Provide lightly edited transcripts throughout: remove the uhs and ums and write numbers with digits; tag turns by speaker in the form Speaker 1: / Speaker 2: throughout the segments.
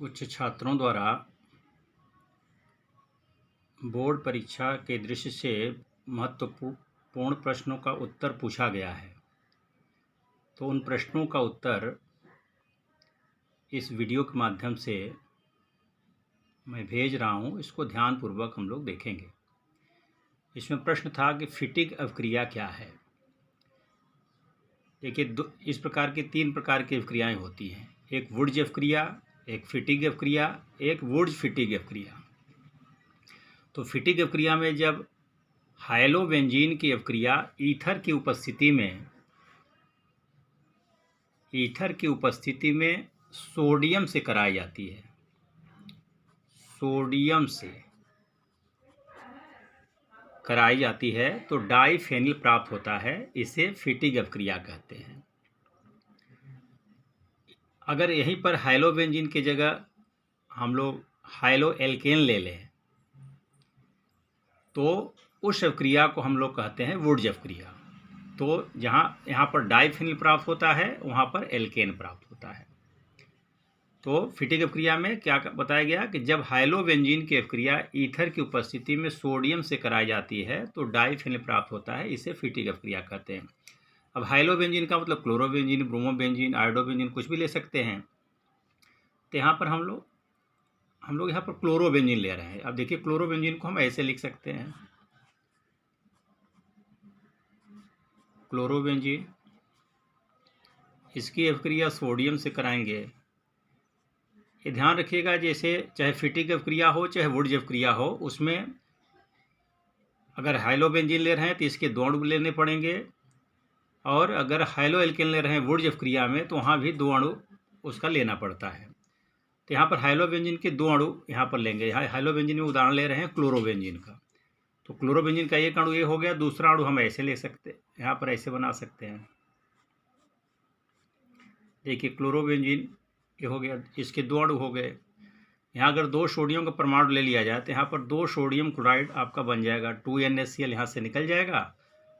Speaker 1: कुछ छात्रों द्वारा बोर्ड परीक्षा के दृष्टि से महत्वपूर्ण प्रश्नों का उत्तर पूछा गया है। तो उन प्रश्नों का उत्तर इस वीडियो के माध्यम से मैं भेज रहा हूँ। इसको ध्यानपूर्वक हम लोग देखेंगे। इसमें प्रश्न था कि फिटिग अवक्रिया क्या है। देखिए, इस प्रकार की 3 प्रकार की अवक्रियाएँ होती हैं। एक वुड्ज अवक्रिया, एक फिटिग अवक्रिया, एक वुड्ज फिटिग अवक्रिया। तो फिटिग अवक्रिया में जब हाइलोबेंजीन की अवक्रिया ईथर की उपस्थिति में सोडियम से कराई जाती है, सोडियम से कराई जाती है तो डाइफेनिल प्राप्त होता है। इसे फिटिग अवक्रिया कहते हैं। अगर यहीं पर हाइलोबेंजीन की जगह हम लोग हाइलो एल्केन ले लें तो उस अवक्रिया को हम लोग कहते हैं वुड्ज अवक्रिया। तो यहाँ पर डाइफेनिल प्राप्त होता है, वहाँ पर एल्केन प्राप्त होता है। तो फिटिग अवक्रिया में क्या बताया गया कि जब हाइलोबेंजीन की अवक्रिया ईथर की उपस्थिति में सोडियम से कराई जाती है तो डाइफेनिल प्राप्त होता है। इसे फिटिग अवक्रिया कहते हैं। अब हाइलोबेंजीन का मतलब क्लोरोबेंजीन, ब्रोमोबेंजीन, आयोडोबेंजीन कुछ भी ले सकते हैं। तो यहाँ पर हम लोग यहाँ पर क्लोरोबेंजीन ले रहे हैं। अब देखिए, क्लोरोबेंजीन को हम ऐसे लिख सकते हैं, क्लोरोबेंजीन, इसकी अवक्रिया सोडियम से कराएंगे। ये ध्यान रखिएगा, जैसे चाहे फिटिग अवक्रिया हो चाहे वुड्ज अवक्रिया हो, उसमें अगर हाइलोबेंजीन ले रहे हैं तो इसके 2 अणु लेने पड़ेंगे, और अगर हाइलो एल्केन ले रहे हैं वुड्ज अवक्रिया में तो वहाँ भी 2 अणु उसका लेना पड़ता है। तो यहाँ पर हाइलोबेंजीन के 2 अणु यहाँ पर लेंगे। यहाँ हाइलोबेंजीन में उदाहरण ले रहे हैं क्लोरोबेंजीन का। तो क्लोरोबेंजीन का एक अणु ये हो गया, दूसरा अणु हम ऐसे ले सकते हैं, यहाँ पर ऐसे बना सकते हैं। देखिए, क्लोरोबेंजीन ये हो गया, इसके 2 अणु हो गए। यहाँ अगर 2 सोडियम का परमाणु ले लिया जाए तो यहाँ पर 2 सोडियम क्लोराइड आपका बन जाएगा, 2NaCl यहाँ से निकल जाएगा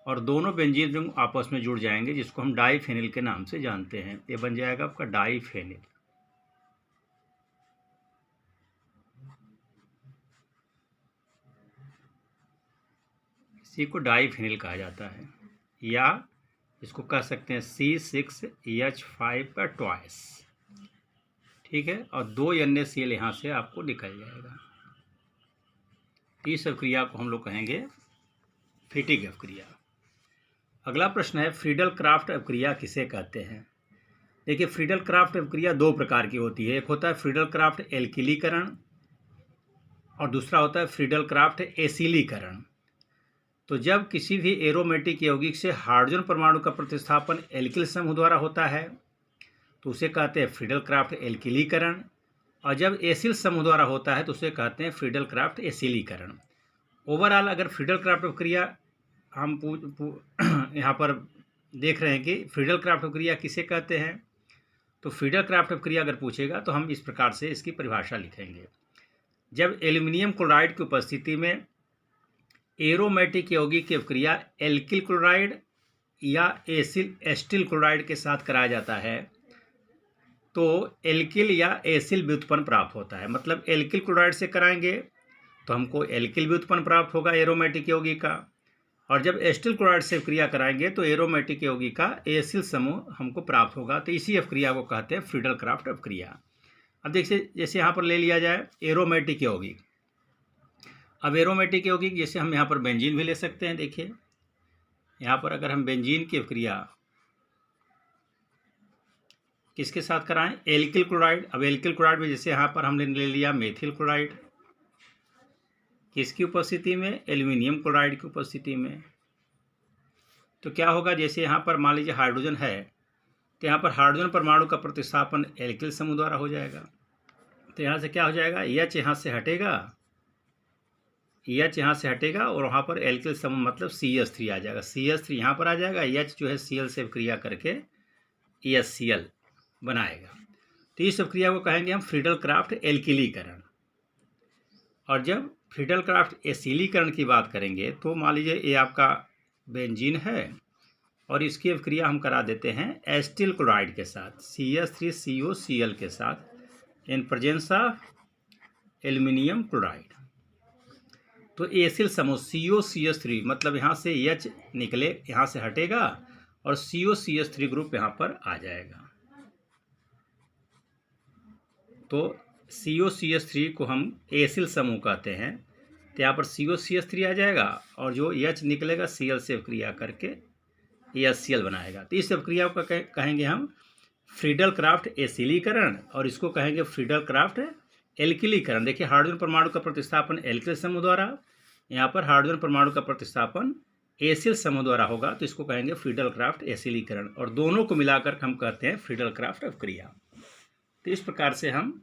Speaker 1: और दोनों बेंजीन रिंग आपस में जुड़ जाएंगे, जिसको हम डाइफेनिल के नाम से जानते हैं। ये बन जाएगा आपका डाइफेनिल। इसी को डाइफेनिल कहा जाता है, या इसको कह सकते हैं C6H5 का ट्वाइस। ठीक है, और 2NaCl यहाँ से आपको निकल जाएगा। इस अवक्रिया को हम लोग कहेंगे फिटिग अवक्रिया। अगला प्रश्न है, फ्रीडल क्राफ्ट अवक्रिया किसे कहते हैं। देखिए, फ्रीडल क्राफ्ट अवक्रिया 2 प्रकार की होती है। एक होता है फ्रीडल क्राफ्ट एल्किलीकरण और दूसरा होता है फ्रीडल क्राफ्ट एसिलीकरण। तो जब किसी भी एरोमेटिक यौगिक से हाइड्रोजन परमाणु का प्रतिस्थापन एल्किल समूह द्वारा होता है तो उसे कहते हैं फ्रीडल क्राफ्ट एल्किलीकरण, और जब एसिल समूह द्वारा होता है तो उसे कहते हैं फ्रीडल क्राफ्ट एसिलीकरण। ओवरऑल अगर फ्रीडल क्राफ्ट अवक्रिया हम यहाँ पर देख रहे हैं कि फ्रीडल क्राफ्ट अवक्रिया किसे कहते हैं, तो फ्रीडल क्राफ्ट अवक्रिया अगर पूछेगा तो हम इस प्रकार से इसकी परिभाषा लिखेंगे। जब एल्युमिनियम क्लोराइड की उपस्थिति में एरोमेटिक यौगिक की अवक्रिया एल्किल क्लोराइड या एसिल क्लोराइड के साथ कराया जाता है तो एल्किल या एसिल व्युत्पन्न प्राप्त होता है। मतलब एल्किल क्लोराइड से कराएंगे तो हमको एल्किल व्युत्पन्न प्राप्त होगा एरोमेटिक यौगिक का, और जब एसिटिल क्लोराइड से अवक्रिया कराएंगे तो एरोमेटिक यौगिक का एसिल समूह हमको प्राप्त होगा। तो इसी अवक्रिया को कहते हैं फ्रीडल क्राफ्ट अवक्रिया। अब देखिए, जैसे यहाँ पर ले लिया जाए एरोमेटिक यौगिक। अब एरोमेटिक यौगिक जैसे हम यहाँ पर बेंजीन भी ले सकते हैं। देखिए, यहाँ पर अगर हम बेंजीन की अवक्रिया किसके साथ कराएं, एल्किल क्लोराइड। अब एल्किल क्लोराइड में जैसे यहाँ पर हमने ले लिया मेथिल क्लोराइड, किसकी उपस्थिति में, एल्युमिनियम क्लोराइड की उपस्थिति में। तो क्या होगा, जैसे यहाँ पर मान लीजिए हाइड्रोजन है तो यहाँ पर हाइड्रोजन परमाणु का प्रतिस्थापन एल्किल समूह द्वारा हो जाएगा। तो यहाँ से क्या हो जाएगा, H यहाँ से हटेगा, H यहाँ से हटेगा और वहाँ पर एल्किल समूह मतलब CH3 आ जाएगा। CH3 यहाँ पर आ जाएगा, H जो है Cl से अवक्रिया करके HCl बनाएगा। तो इस अवक्रिया को कहेंगे हम फ्रीडल क्राफ्ट एल्किलीकरण। और जब फ्रीडल क्राफ्ट एसिलीकरण की बात करेंगे तो मान लीजिए ये आपका बेंजीन है और इसकी अवक्रिया हम करा देते हैं एसिटिल क्लोराइड के साथ, CH3COCl के साथ in presence of aluminium chloride. तो एसिल समूह COCH3 मतलब यहाँ से H निकले, यहाँ से हटेगा और COCH3 ग्रुप यहाँ पर आ जाएगा। तो COCH3 को हम एसिल समूह कहते हैं। तो यहाँ पर COCH3 आ जाएगा और जो H निकलेगा Cl से अभिक्रिया करके HCl बनाएगा। तो इस अभिक्रिया को कहेंगे हम फ्रीडल क्राफ्ट एसिलीकरण और इसको कहेंगे फ्रीडल क्राफ्ट एल्किलीकरण। देखिए हाइड्रोजन परमाणु का प्रतिस्थापन एल्किल समूह द्वारा, यहाँ पर हाइड्रोजन परमाणु का प्रतिस्थापन एसिल समूह द्वारा होगा, तो इसको कहेंगे फ्रीडल क्राफ्ट एसिलीकरण और दोनों को मिलाकर हम कहते हैं फ्रीडल क्राफ्ट अभिक्रिया। तो इस प्रकार से हम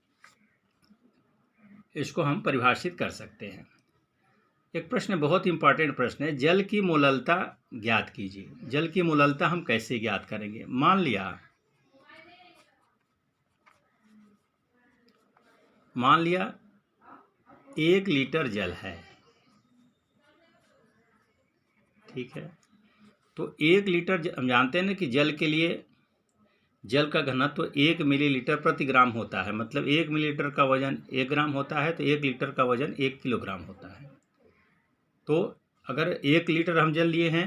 Speaker 1: इसको हम परिभाषित कर सकते हैं। एक प्रश्न बहुत इंपॉर्टेंट प्रश्न है, जल की मोललता ज्ञात कीजिए। जल की मोललता हम कैसे ज्ञात करेंगे? मान लिया 1 लीटर जल है, ठीक है। तो 1 लीटर हम जानते हैं ना कि जल के लिए जल का घनत्व 1 मिलीलीटर प्रति ग्राम होता है, मतलब 1 मिलीलीटर का वजन 1 ग्राम होता है, तो 1 लीटर का वजन 1 किलोग्राम होता है। तो अगर 1 लीटर हम जल लिए हैं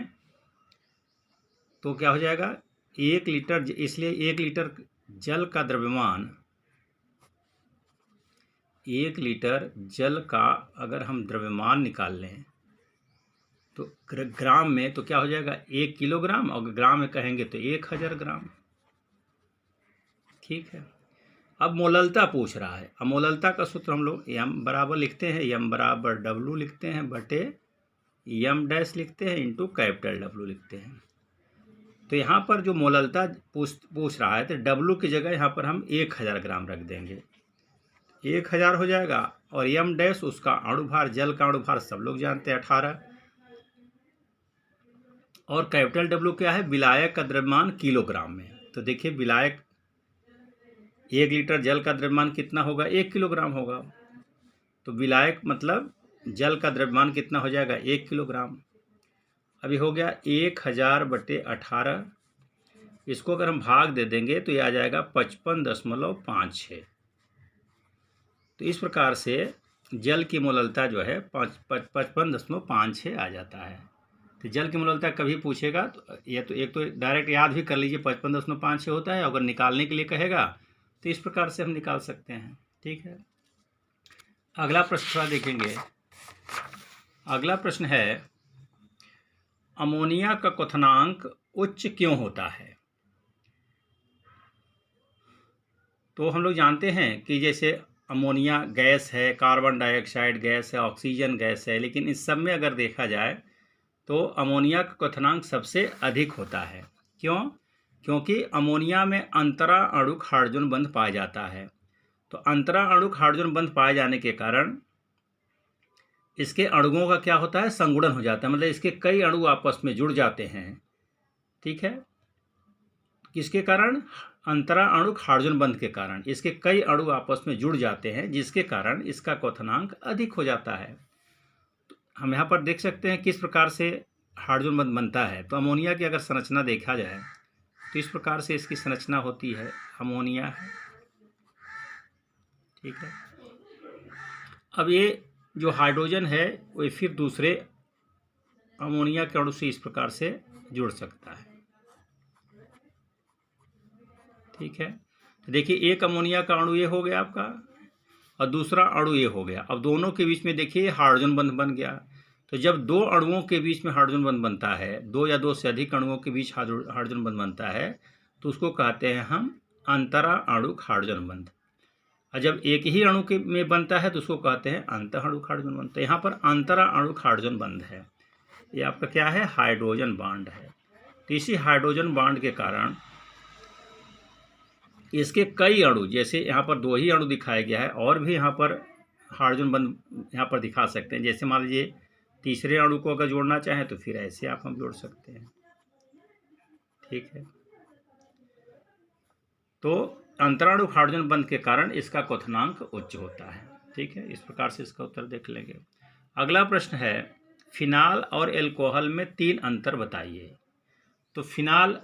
Speaker 1: तो क्या हो जाएगा 1 लीटर, इसलिए 1 लीटर जल का द्रव्यमान, 1 लीटर जल का अगर हम द्रव्यमान निकाल लें तो ग्राम में तो क्या हो जाएगा 1 किलोग्राम, और ग्राम में कहेंगे तो 1000 ग्राम, ठीक है। अब मोललता पूछ रहा है। अब मोललता का सूत्र हम लोग m बराबर लिखते हैं, m बराबर W लिखते हैं बटे m डैश लिखते हैं इंटू कैपिटल W लिखते हैं। तो यहाँ पर जो मोललता पूछ रहा है तो W की जगह यहाँ पर हम 1000 ग्राम रख देंगे, 1000 हो जाएगा, और m डैश उसका अणुभार, जल का अणुभार सब लोग जानते हैं 18, और कैपिटल W क्या है? विलायक का द्रव्यमान किलोग्राम में। तो देखिए विलायक 1 लीटर जल का द्रव्यमान कितना होगा? 1 किलोग्राम होगा। तो विलायक मतलब जल का द्रव्यमान कितना हो जाएगा? 1 किलोग्राम। अभी हो गया 1000 बटे 18, इसको अगर हम भाग दे देंगे तो ये आ जाएगा 55.56। तो इस प्रकार से जल की मोललता जो है 55.56 आ जाता है। तो जल की मोललता कभी पूछेगा तो ये तो एक तो डायरेक्ट याद भी कर लीजिए 55.56 होता है, अगर निकालने के लिए कहेगा तो इस प्रकार से हम निकाल सकते हैं, ठीक है। अगला प्रश्न थोड़ा देखेंगे। अगला प्रश्न है अमोनिया का क्वथनांक उच्च क्यों होता है? तो हम लोग जानते हैं कि जैसे अमोनिया गैस है, कार्बन डाइऑक्साइड गैस है, ऑक्सीजन गैस है, लेकिन इस सब में अगर देखा जाए तो अमोनिया का क्वथनांक सबसे अधिक होता है। क्यों? क्योंकि अमोनिया में अंतरा अणुक हाइड्रोजन बंध पाया जाता है। तो अंतरा अणुक हाइड्रोजन बंध पाए जाने के कारण इसके अणुओं का क्या होता है? संगुणन हो जाता है, मतलब इसके कई अणु आपस में जुड़ जाते हैं, ठीक है। किसके कारण? अंतरा अणुक हाइड्रोजन बंध के कारण इसके कई अणु आपस में जुड़ जाते हैं, जिसके कारण इसका क्वथनांक अधिक हो जाता है। तो हम यहाँ पर देख सकते हैं किस प्रकार से हाइड्रोजन बंध बनता है। तो अमोनिया की अगर संरचना देखा जाए तो इस प्रकार से इसकी संरचना होती है, अमोनिया है, ठीक है। अब ये जो हाइड्रोजन है वो फिर दूसरे अमोनिया के अणु से इस प्रकार से जुड़ सकता है, ठीक है। तो देखिए एक अमोनिया का अणु ये हो गया आपका और दूसरा अणु ये हो गया। अब दोनों के बीच में देखिए हाइड्रोजन बंध बन गया। तो जब दो अणुओं के बीच में हाइड्रोजन बंध बनता है, दो या दो से अधिक अणुओं के बीच हाइड्रोजन बंध बनता है, तो उसको कहते हैं हम अंतरा अणुक हाइड्रोजन बंध। और जब एक ही अणु के में बनता है तो उसको कहते हैं अंतः अणुक हाइड्रोजन बंध। तो यहाँ पर अंतरा अणुक हाइड्रोजन बंध है, ये आपका क्या है? हाइड्रोजन बॉन्ड है। तो इसी हाइड्रोजन बॉन्ड के कारण इसके कई अणु, जैसे यहाँ पर 2 ही अणु दिखाया गया है, और भी यहाँ पर हाइड्रोजन बंध यहाँ पर दिखा सकते हैं। जैसे मान लीजिए तीसरे अणु को अगर जोड़ना चाहें तो फिर ऐसे आप हम जोड़ सकते हैं, ठीक है। तो अंतराणुक हाइड्रोजन बंध के कारण इसका क्वथनांक उच्च होता है, ठीक है। इस प्रकार से इसका उत्तर देख लेंगे। अगला प्रश्न है फिनाल और एल्कोहल में 3 अंतर बताइए। तो फिनाल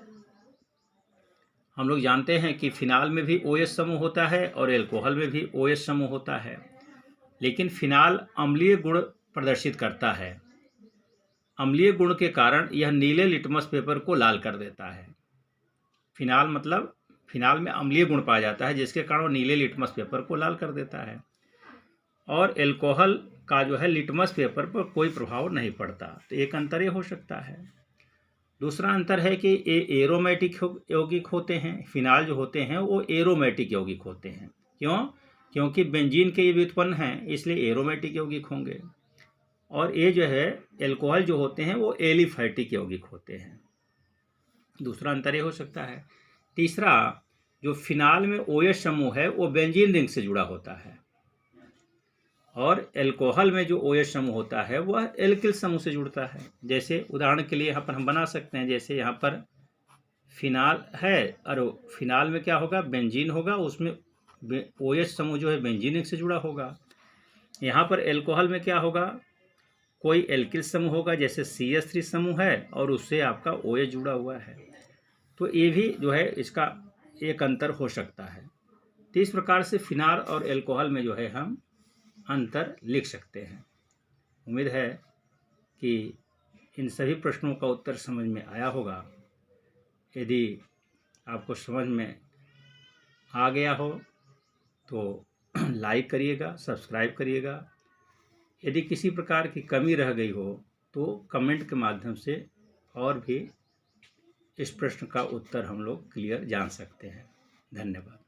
Speaker 1: हम लोग जानते हैं कि फिनाल में भी OH समूह होता है और एल्कोहल में भी OH समूह होता है, लेकिन फिनाल अम्लीय गुण प्रदर्शित करता है। अम्लीय गुण के कारण यह नीले लिटमस पेपर को लाल कर देता है। फिनाल मतलब फिनाल में अम्लीय गुण पाया जाता है, जिसके कारण वो नीले लिटमस पेपर को लाल कर देता है। और एल्कोहल का जो है लिटमस पेपर पर कोई प्रभाव नहीं पड़ता। तो एक अंतर ये हो सकता है। दूसरा अंतर है कि ये एरोमेटिक यौगिक होते हैं। फिनाल जो होते हैं वो एरोमेटिक यौगिक होते हैं। क्यों? क्योंकि बेंजीन के ये व्युत्पन्न हैं, इसलिए एरोमेटिक यौगिक होंगे। और ये जो है एल्कोहल जो होते हैं वो एलिफैटिक यौगिक होते हैं। दूसरा अंतर ये हो सकता है। तीसरा, जो फिनाल में OH समूह है वो बेंजीन रिंग से जुड़ा होता है, और एल्कोहल में जो OH समूह होता है वह एल्किल समूह से जुड़ता है। जैसे उदाहरण के लिए यहाँ पर हम बना सकते हैं, जैसे यहाँ पर फिनाल है और फिनाल में क्या होगा, बेंजीन होगा, उसमें OH समूह जो है बेंजीन रिंग से जुड़ा होगा। यहाँ पर एल्कोहल में क्या होगा, कोई एल्किल समूह होगा, जैसे CH3 समूह है और उससे आपका OH जुड़ा हुआ है। तो ये भी जो है इसका एक अंतर हो सकता है। तो इस प्रकार से फिनाल और एल्कोहल में जो है हम अंतर लिख सकते हैं। उम्मीद है कि इन सभी प्रश्नों का उत्तर समझ में आया होगा। यदि आपको समझ में आ गया हो तो लाइक करिएगा, सब्सक्राइब करिएगा। यदि किसी प्रकार की कमी रह गई हो तो कमेंट के माध्यम से और भी इस प्रश्न का उत्तर हम लोग क्लियर जान सकते हैं। धन्यवाद।